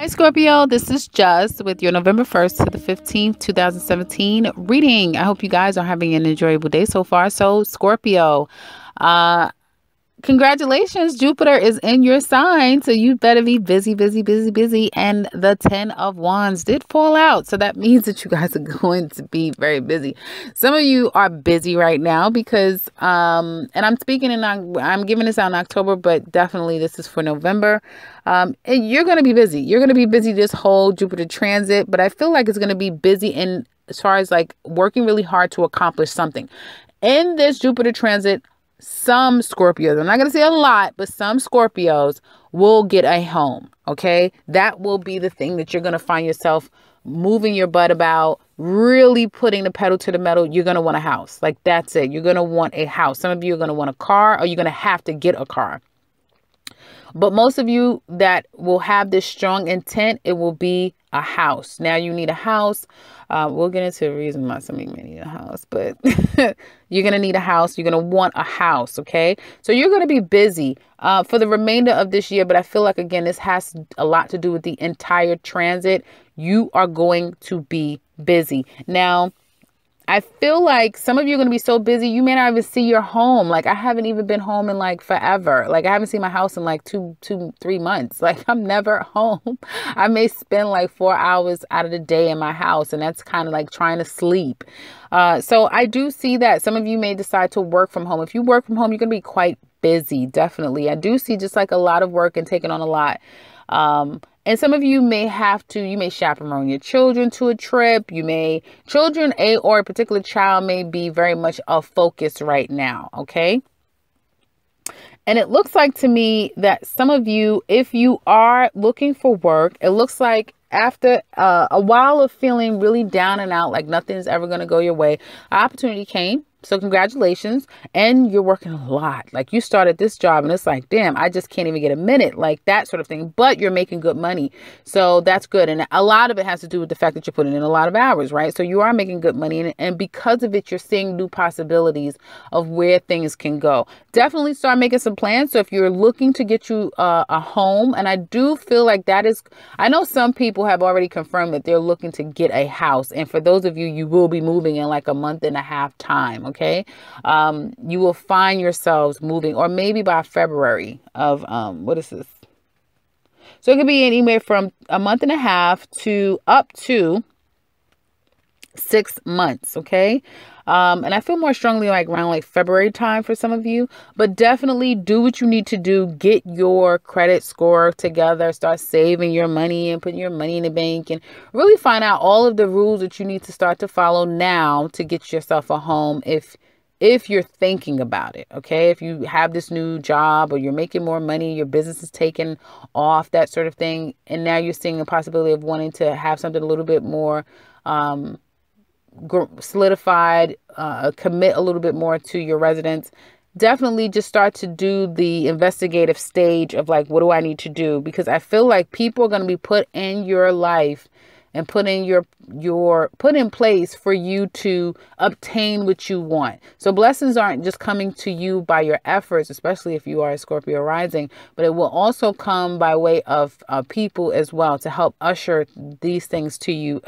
Hi Scorpio, this is Just with your November 1st to the 15th, 2017 reading. I hope you guys are having an enjoyable day so far. So Scorpio, uh, congratulations, Jupiter is in your sign, so you better be busy, busy, busy, busy. And the 10 of Wands did fall out, so that means that you guys are going to be very busy. Some of you are busy right now because, and I'm giving this out in October, but definitely this is for November. And you're going to be busy. You're going to be busy this whole Jupiter transit, but I feel like it's going to be busy in as far as like working really hard to accomplish something. In this Jupiter transit, some Scorpios, I'm not going to say a lot, but some Scorpios will get a home. Okay. That will be the thing that you're going to find yourself moving your butt about, really putting the pedal to the metal. You're going to want a house. Like that's it. You're going to want a house. Some of you are going to want a car, or you're going to have to get a car. But most of you that will have this strong intent, it will be a house. Now you need a house. We'll get into the reason why some of you may need a house, but you're going to need a house. You're going to want a house. Okay. So you're going to be busy for the remainder of this year. But I feel like, again, this has a lot to do with the entire transit. You are going to be busy. Now, I feel like some of you are going to be so busy, you may not even see your home. Like I haven't even been home in like forever. Like I haven't seen my house in like 3 months. Like I'm never home. I may spend like 4 hours out of the day in my house, and that's kind of like trying to sleep. So I do see that some of you may decide to work from home. If you work from home, you're going to be quite busy. Definitely. I do see just like a lot of work and taking on a lot. And some of you may chaperone your children to a trip. Or a particular child may be very much a focus right now. Okay. And it looks like to me that some of you, if you are looking for work, it looks like after a while of feeling really down and out, like nothing's ever going to go your way, an opportunity came. So congratulations. And you're working a lot. Like you started this job and it's like, damn, I just can't even get a minute, like that sort of thing. But you're making good money. So that's good. And a lot of it has to do with the fact that you're putting in a lot of hours, right? So you are making good money. And because of it, you're seeing new possibilities of where things can go. Definitely start making some plans. So if you're looking to get you a home, and I do feel like I know some people have already confirmed that they're looking to get a house. And for those of you, you will be moving in like a month and a half time. Okay. You will find yourselves moving, or maybe by February of, what is this? So it could be anywhere from a month and a half to up to 6 months. Okay. And I feel more strongly like around like February time for some of you, but definitely do what you need to do. Get your credit score together, start saving your money and putting your money in the bank, and really find out all of the rules that you need to start to follow now to get yourself a home. If you're thinking about it, okay, if you have this new job or you're making more money, your business is taking off, that sort of thing, and now you're seeing a possibility of wanting to have something a little bit more, solidified, commit a little bit more to your residence, definitely just start to do the investigative stage of like, what do I need to do? Because I feel like people are going to be put in your life and put in place for you to obtain what you want. So blessings aren't just coming to you by your efforts, especially if you are a Scorpio rising, but it will also come by way of people as well to help usher these things to you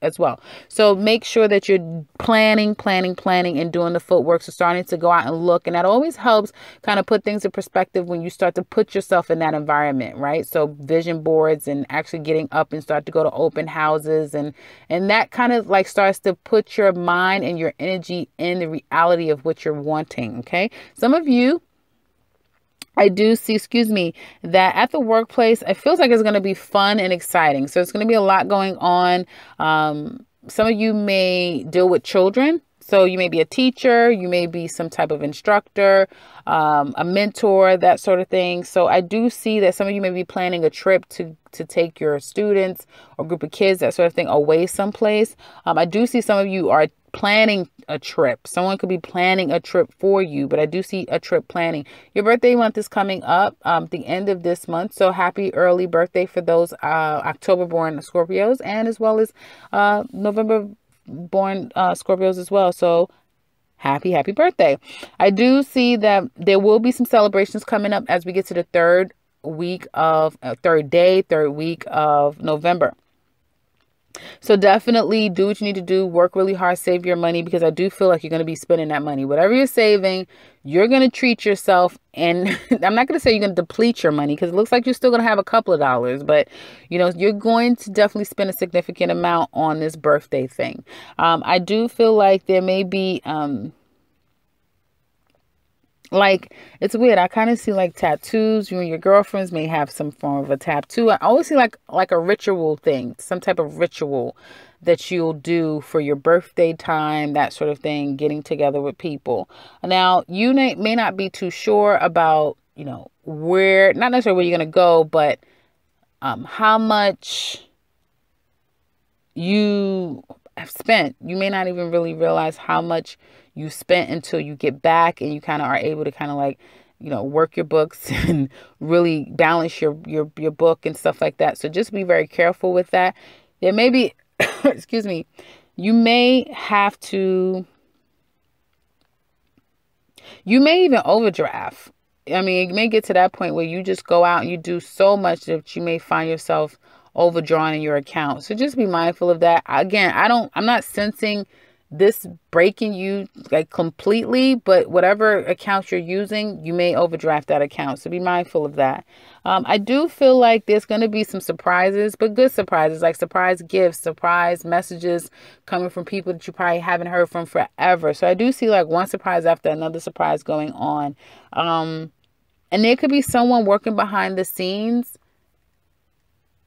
as well. So make sure that you're planning and doing the footwork. So starting to go out and look, and that always helps kind of put things in perspective when you start to put yourself in that environment, right? So vision boards and actually getting up and start to go to open houses, and that kind of like starts to put your mind and your energy in the reality of what you're wanting. Okay. Some of you, I do see, that at the workplace, it feels like it's going to be fun and exciting. So it's going to be a lot going on. Some of you may deal with children. So you may be a teacher, you may be some type of instructor, a mentor, that sort of thing. So I do see that some of you may be planning a trip to take your students or group of kids, that sort of thing, away someplace. I do see some of you are planning a trip. Someone could be planning a trip for you, but I do see a trip planning. Your birthday month is coming up the end of this month. So happy early birthday for those October born Scorpios, and as well as November born Scorpios as well. So happy birthday. I do see that there will be some celebrations coming up as we get to the third third week of November. So definitely do what you need to do. Work really hard, save your money, because I do feel like you're going to be spending that money. Whatever you're saving, you're going to treat yourself. And I'm not going to say you're going to deplete your money, because it looks like you're still going to have a couple of dollars. But, you know, you're going to definitely spend a significant amount on this birthday thing. I do feel like there may be... like, it's weird. I kind of see like tattoos. You and your girlfriends may have some form of a tattoo. I always see like a ritual thing, some type of ritual that you'll do for your birthday time, that sort of thing, getting together with people. Now, you may not be too sure about, you know, where, not necessarily where you're going to go, but how much you have spent. You may not even really realize how much you spent until you get back and you kind of are able to kind of like, you know, work your books and really balance your book and stuff like that. So just be very careful with that. There may be, excuse me, you may have to, you may even overdraft. I mean, it may get to that point where you just go out and you do so much that you may find yourself overdrawn in your account. So just be mindful of that. Again, I'm not sensing this breaking you like completely, but whatever account you're using, you may overdraft that account. So be mindful of that. I do feel like there's going to be some surprises, but good surprises, like surprise gifts, surprise messages coming from people that you probably haven't heard from forever. So I do see like one surprise after another surprise going on. And there could be someone working behind the scenes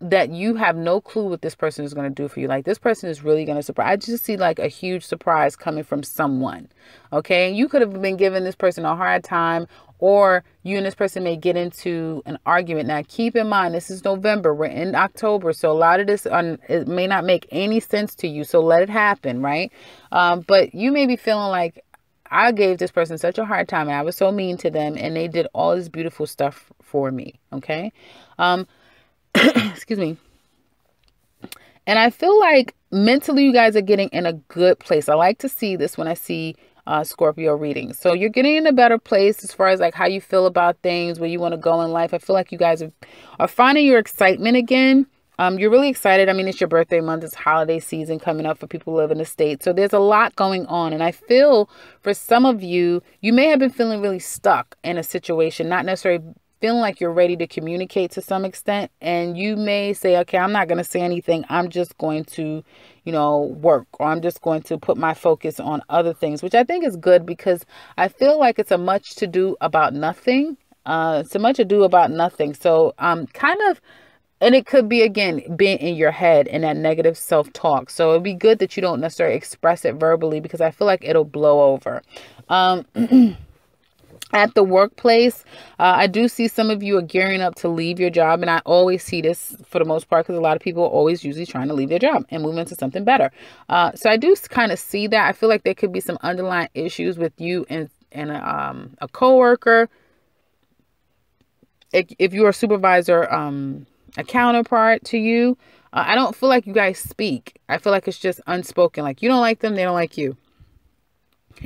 that you have no clue what this person is going to do for you. Like, this person is really going to surprise. I just see like a huge surprise coming from someone. Okay. You could have been giving this person a hard time, or you and this person may get into an argument. Now, keep in mind, this is November. We're in October. So a lot of this, it may not make any sense to you. So let it happen. Right. But you may be feeling like, I gave this person such a hard time and I was so mean to them, and they did all this beautiful stuff for me. Okay. Excuse me. And I feel like mentally you guys are getting in a good place. I like to see this when I see Scorpio readings. So you're getting in a better place as far as like how you feel about things, where you want to go in life. I feel like you guys are finding your excitement again. You're really excited. I mean, it's your birthday month. It's holiday season coming up for people who live in the States. So there's a lot going on. And I feel for some of you, you may have been feeling really stuck in a situation, not necessarily feeling like you're ready to communicate to some extent. And you may say, okay, I'm not going to say anything. I'm just going to, you know, work, or I'm just going to put my focus on other things, which I think is good, because I feel like it's a much to do about nothing. It's a much ado about nothing. So kind of, and it could be, again, being in your head and that negative self-talk. So it'd be good that you don't necessarily express it verbally, because I feel like it'll blow over. At the workplace, I do see some of you are gearing up to leave your job. And I always see this for the most part, because a lot of people are always usually trying to leave their job and move into something better. So I do kind of see that. I feel like there could be some underlying issues with you and a coworker. If you're a supervisor, a counterpart to you, I don't feel like you guys speak. I feel like it's just unspoken. Like, you don't like them, they don't like you.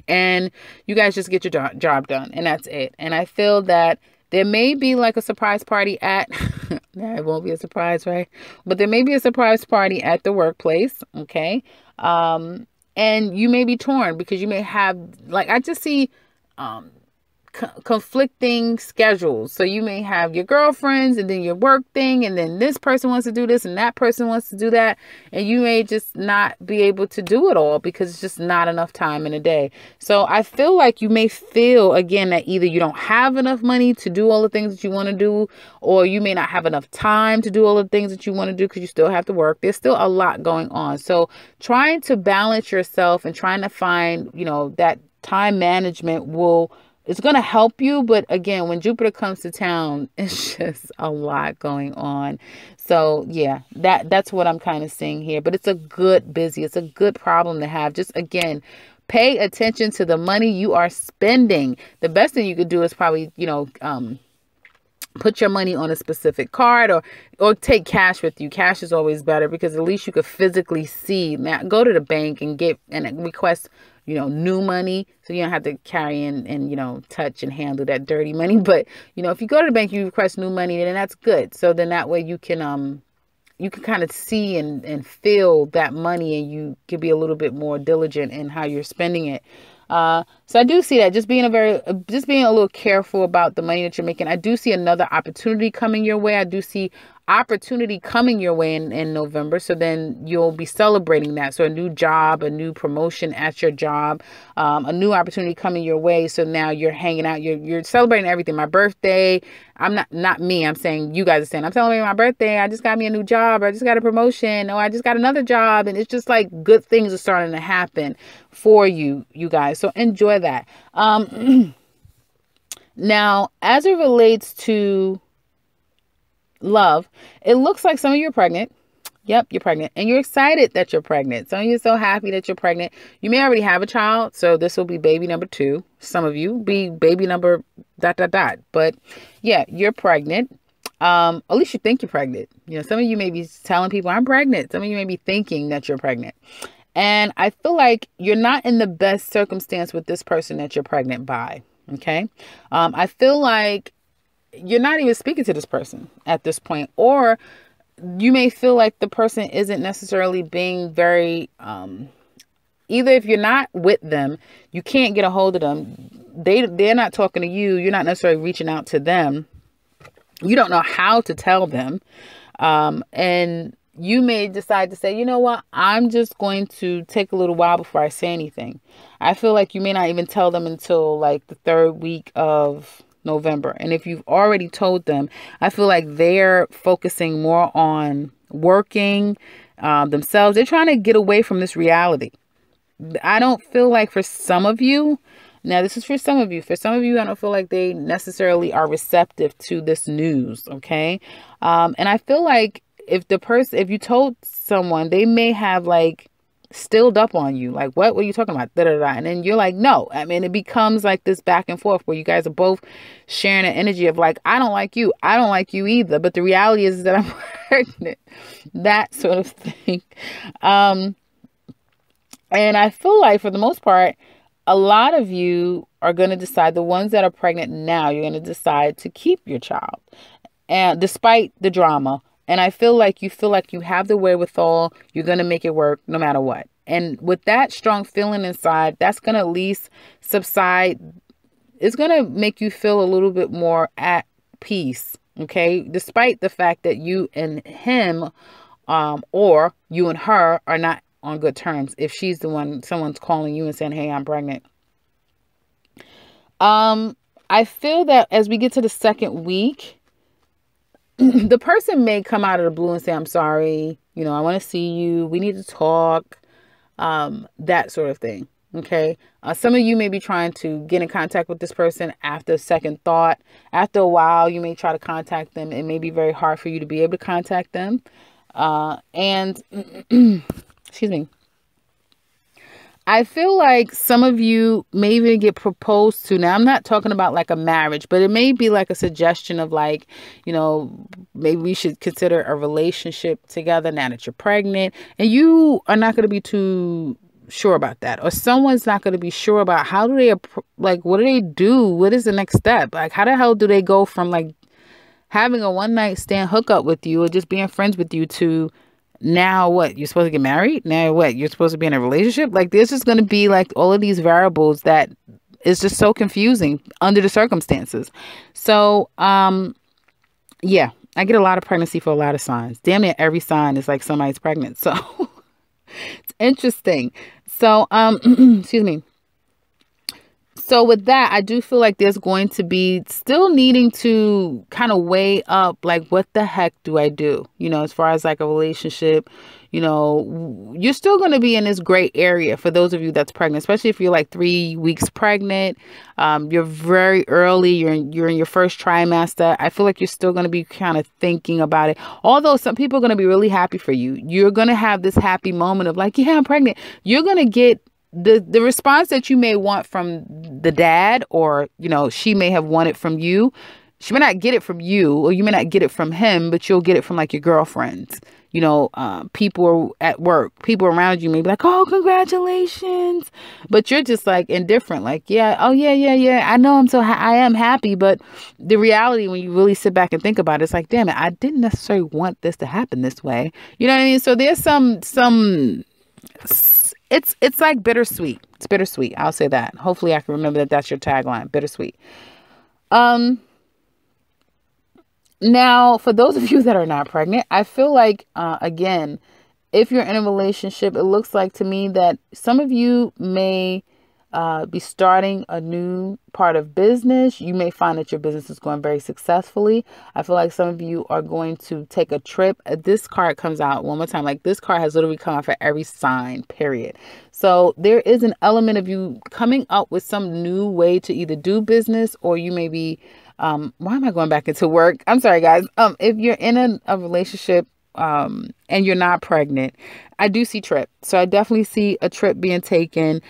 And you guys just get your job done, and that's it. And I feel that there may be like a surprise party at, nah, it won't be a surprise, right? But there may be a surprise party at the workplace. Okay. And you may be torn, because you may have, like, I just see, conflicting schedules. So you may have your girlfriends and then your work thing, and then this person wants to do this and that person wants to do that, and you may just not be able to do it all because it's just not enough time in a day. So I feel like you may feel, again, that either you don't have enough money to do all the things that you want to do, or you may not have enough time to do all the things that you want to do because you still have to work. There's still a lot going on. So trying to balance yourself and trying to find, you know, that time management it's going to help you. But again, when Jupiter comes to town, it's just a lot going on. So yeah, that's what I'm kind of seeing here. But it's a good it's a good problem to have. Just, again, pay attention to the money you are spending. The best thing you could do is probably, you know, put your money on a specific card, or take cash with you. Cash is always better, because at least you could physically see. Now, go to the bank and request new money. So you don't have to carry and touch and handle that dirty money. But, if you go to the bank, you request new money, then that's good. So then that way you can kind of see and feel that money, and you can be a little bit more diligent in how you're spending it. So I do see that just being a little careful about the money that you're making. I do see another opportunity coming your way. I do see opportunity coming your way in November. So then you'll be celebrating that. So a new job, a new promotion at your job, a new opportunity coming your way. So now you're hanging out, you're celebrating everything. My birthday, not me. I'm saying you guys are saying, I'm celebrating my birthday. I just got me a new job. I just got a promotion. Or I just got another job. And it's just like good things are starting to happen for you guys. So enjoy that. Now, as it relates to love, it looks like some of you are pregnant. Yep, you're pregnant. And you're excited that you're pregnant. Some of you are so happy that you're pregnant. You may already have a child. So this will be baby number 2. Some of you be baby number ... But yeah, you're pregnant. At least you think you're pregnant. Some of you may be telling people I'm pregnant. Some of you may be thinking that you're pregnant. And I feel like you're not in the best circumstance with this person that you're pregnant by. Okay. I feel like you're not even speaking to this person at this point, or you may feel like the person isn't necessarily being very, either if you're not with them, you can't get a hold of them. They're not talking to you. You're not necessarily reaching out to them. You don't know how to tell them. And you may decide to say, you know what, I'm just going to take a little while before I say anything. I feel like you may not even tell them until like the 3rd week of November. And if you've already told them, I feel like they're focusing more on working themselves. They're trying to get away from this reality. I don't feel like for some of you, now this is for some of you, I don't feel like they necessarily are receptive to this news. Okay. And I feel like if you told someone, they may have like stilled up on you. Like, what were you talking about? And then you're like, no. I mean, it becomes like this back and forth where you guys are both sharing an energy of like, I don't like you. I don't like you either. But the reality is that I'm pregnant. That sort of thing. And I feel like for the most part, a lot of you are going to decide, the ones that are pregnant now, you're going to decide to keep your child, and despite the drama. And I feel like you have the wherewithal. You're going to make it work no matter what. And with that strong feeling inside, that's going to at least subside. It's going to make you feel a little bit more at peace. Okay. Despite the fact that you and him, or you and her are not on good terms. If she's the one, someone's calling you and saying, hey, I'm pregnant. I feel that as we get to the 2nd week, the person may come out of the blue and say, I'm sorry, I want to see you. We need to talk, that sort of thing. Okay. Some of you may be trying to get in contact with this person after second thought. After a while, you may try to contact them. It may be very hard for you to be able to contact them. And excuse me. I feel like some of you may even get proposed to. Now, I'm not talking about like a marriage, but it may be like a suggestion of like, maybe we should consider a relationship together now that you're pregnant, and you are not going to be too sure about that. Or someone's not going to be sure about how do they, like, what do they do? What is the next step? Like, how the hell do they go from like having a one night stand hookup with you or just being friends with you to now what? You're supposed to get married? Now what? You're supposed to be in a relationship? Like, there's just going to be like all of these variables that is just so confusing under the circumstances. So, yeah, I get a lot of pregnancy for a lot of signs. Damn near every sign is like somebody's pregnant. So it's interesting. So, excuse me. So with that, I do feel like there's going to be still needing to kind of weigh up, like, what the heck do I do? As far as like a relationship, you're still going to be in this gray area for those of you that's pregnant, especially if you're like 3 weeks pregnant. You're very early. You're in your first trimester. I feel like you're still going to be kind of thinking about it. Although some people are going to be really happy for you. You're going to have this happy moment of like, yeah, I'm pregnant. You're going to get the response that you may want from the dad, or, she may have wanted from you. She may not get it from you, or you may not get it from him, but you'll get it from like your girlfriends. people at work, people around you may be like, oh, congratulations. But you're just like indifferent. Like, yeah, oh, yeah. I know I am happy. But the reality, when you really sit back and think about it, it's like, damn it, I didn't necessarily want this to happen this way. You know what I mean? So there's it's like bittersweet. It's bittersweet. I'll say that. Hopefully I can remember that that's your tagline, bittersweet. Now, for those of you that are not pregnant, I feel like, again, if you're in a relationship, it looks like to me that some of you may be starting a new part of business. You may find that your business is going very successfully. I feel like some of you are going to take a trip. This card comes out one more time. Like, this card has literally come out for every sign, period. So there is an element of you coming up with some new way to either do business, or you may be, why am I going back into work? I'm sorry, guys. If you're in a relationship, and you're not pregnant, I do see trip. So I definitely see a trip being taken.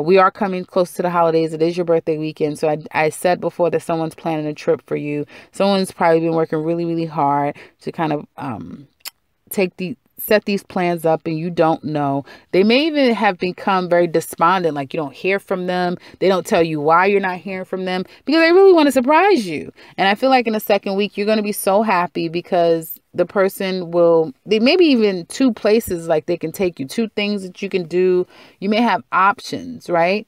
We are coming close to the holidays. It is your birthday weekend. So I said before that someone's planning a trip for you. Someone's probably been working really, really hard to kind of set these plans up, and you don't know. They may even have become very despondent, like you don't hear from them. They don't tell you why you're not hearing from them, because they really want to surprise you. And I feel like in the second week, you're going to be so happy because the person they maybe even two places, like they can take you, two things that you can do. You may have options, right?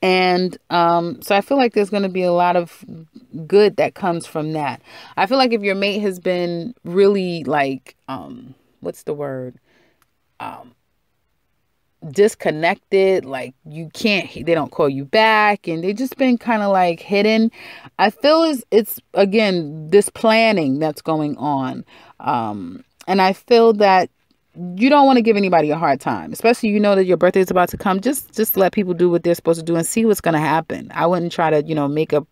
And so I feel like there's going to be a lot of good that comes from that. I feel like if your mate has been really like, what's the word? Disconnected, like they don't call you back, and they've just been kind of like hidden. I feel it's again, this planning that's going on. And I feel that you don't want to give anybody a hard time, especially that your birthday is about to come. Just let people do what they're supposed to do and see what's going to happen. I wouldn't try to, make a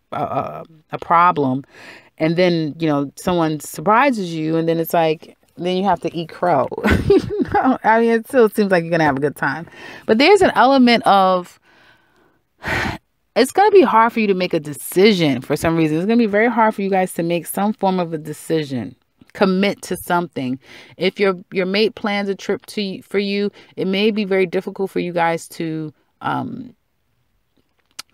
problem, and then, someone surprises you, and then it's like, then you have to eat crow. I mean, it still seems like you're going to have a good time. But there's an element of, it's going to be hard for you to make a decision for some reason. It's going to be very hard for you guys to make some form of a decision. Commit to something. If your mate plans a trip for you, it may be very difficult for you guys to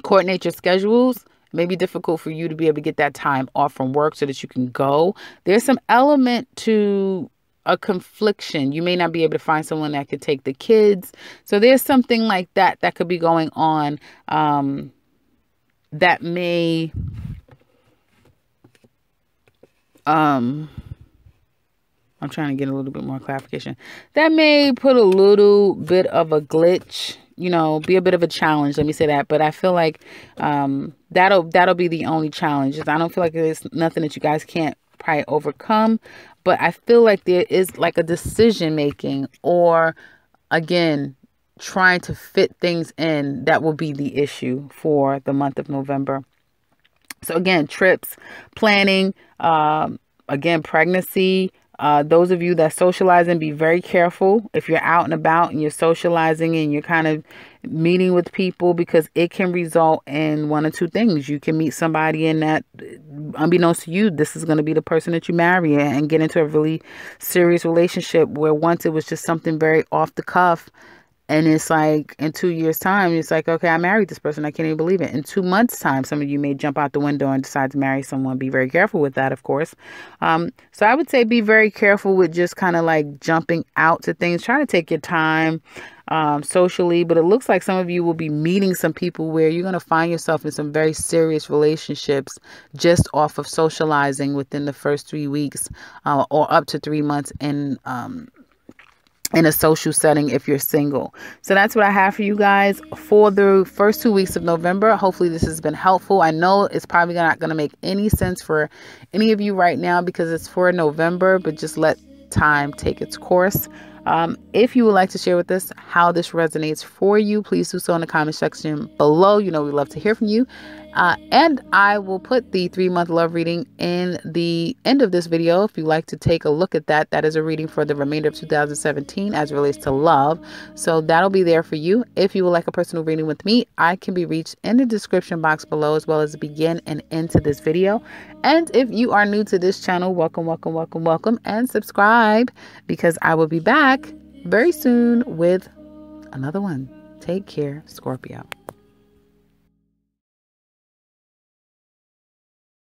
coordinate your schedules. It may be difficult for you to be able to get that time off from work so that you can go. There's some element to a confliction. You may not be able to find someone that could take the kids. So there's something like that could be going on that may I'm trying to get a little bit more clarification. That may put a little bit of a glitch, be a bit of a challenge. Let me say that. But I feel like that'll be the only challenge. I don't feel like there's nothing that you guys can't probably overcome. But I feel like there is like a decision making, or again, trying to fit things in, that will be the issue for the month of November. So again, trips, planning, again, pregnancy. Those of you that socializing, be very careful if you're out and about and you're socializing and you're kind of meeting with people, because it can result in one or two things. You can meet somebody in that, unbeknownst to you, this is going to be the person that you marry, and get into a really serious relationship where once it was just something very off the cuff. And it's like in 2 years' time, it's like, okay, I married this person. I can't even believe it. In 2 months' time, some of you may jump out the window and decide to marry someone. Be very careful with that, of course. So I would say be very careful with just kind of like jumping out to things. Try to take your time socially. But it looks like some of you will be meeting some people where you're going to find yourself in some very serious relationships just off of socializing within the first 3 weeks or up to 3 months in a social setting if you're single. So that's what I have for you guys for the first 2 weeks of November. Hopefully this has been helpful. I know it's probably not going to make any sense for any of you right now because it's for November, but just let time take its course. If you would like to share with us how this resonates for you, please do so in the comment section below. You know, we love to hear from you. And I will put the 3-month love reading in the end of this video. If you'd like to take a look at that, that is a reading for the remainder of 2017 as it relates to love. So that'll be there for you. If you would like a personal reading with me, I can be reached in the description box below, as well as the begin and end to this video. And if you are new to this channel, welcome, welcome, welcome, welcome, and subscribe, because I will be back very soon with another one. Take care, Scorpio.